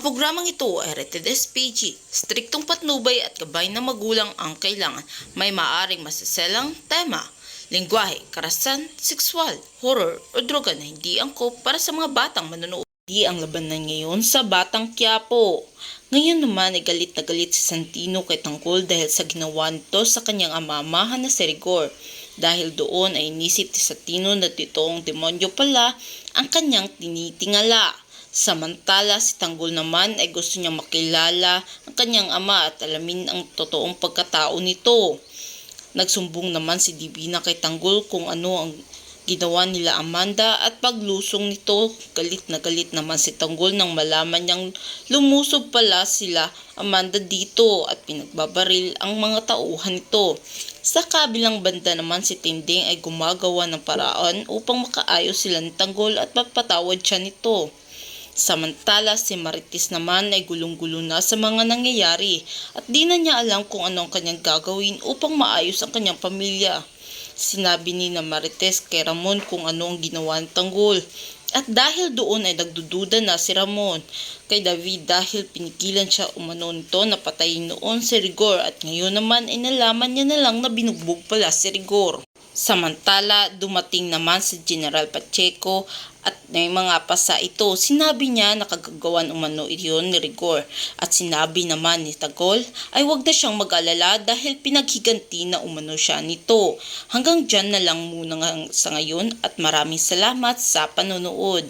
Sa programang ito ay rated SPG, striktong patnubay at gabay ng magulang ang kailangan. May maaring masaselang tema, lengguwahe, karahasan, sexual, horror o droga na hindi angkop para sa mga batang manonood. Di ang labanan ngayon sa Batang Quiapo. Ngayon naman ay galit na galit si Santino kay Tanggol dahil sa ginawa nito sa kanyang amamahan na si Rigor. Dahil doon ay inisip ni Santino na totoong demonyo pala ang kanyang tinitingala. Samantala si Tanggol naman ay gusto niyang makilala ang kanyang ama at alamin ang totoong pagkatao nito. Nagsumbong naman si Divina kay Tanggol kung ano ang ginawa nila Amanda at paglusong nito, galit na galit naman si Tanggol nang malaman niyang lumusob pala sila Amanda dito at pinagbabaril ang mga tauhan nito. Sa kabilang banda naman si Tinding ay gumagawa ng paraan upang makaayos sila ni Tanggol at mapatawad siya nito. Samantala si Marites naman ay gulong-gulo na sa mga nangyayari at di na niya alam kung ano ang kanyang gagawin upang maayos ang kanyang pamilya. Sinabi ni Marites kay Ramon kung ano ang ginawa ng Tanggol. At dahil doon ay nagdududa na si Ramon kay David dahil pinigilan siya umano nito na patayin noon si Rigor at ngayon naman ay nalaman niya na lang na binugbog pala si Rigor. Samantala, dumating naman si General Pacheco at may mga pasa ito. Sinabi niya na kagagawan umano iyon ni Rigor at sinabi naman ni Tanggol ay wag na siyang mag-alala dahil pinaghiganti na umano siya nito. Hanggang dyan na lang muna sa ngayon at maraming salamat sa panonood.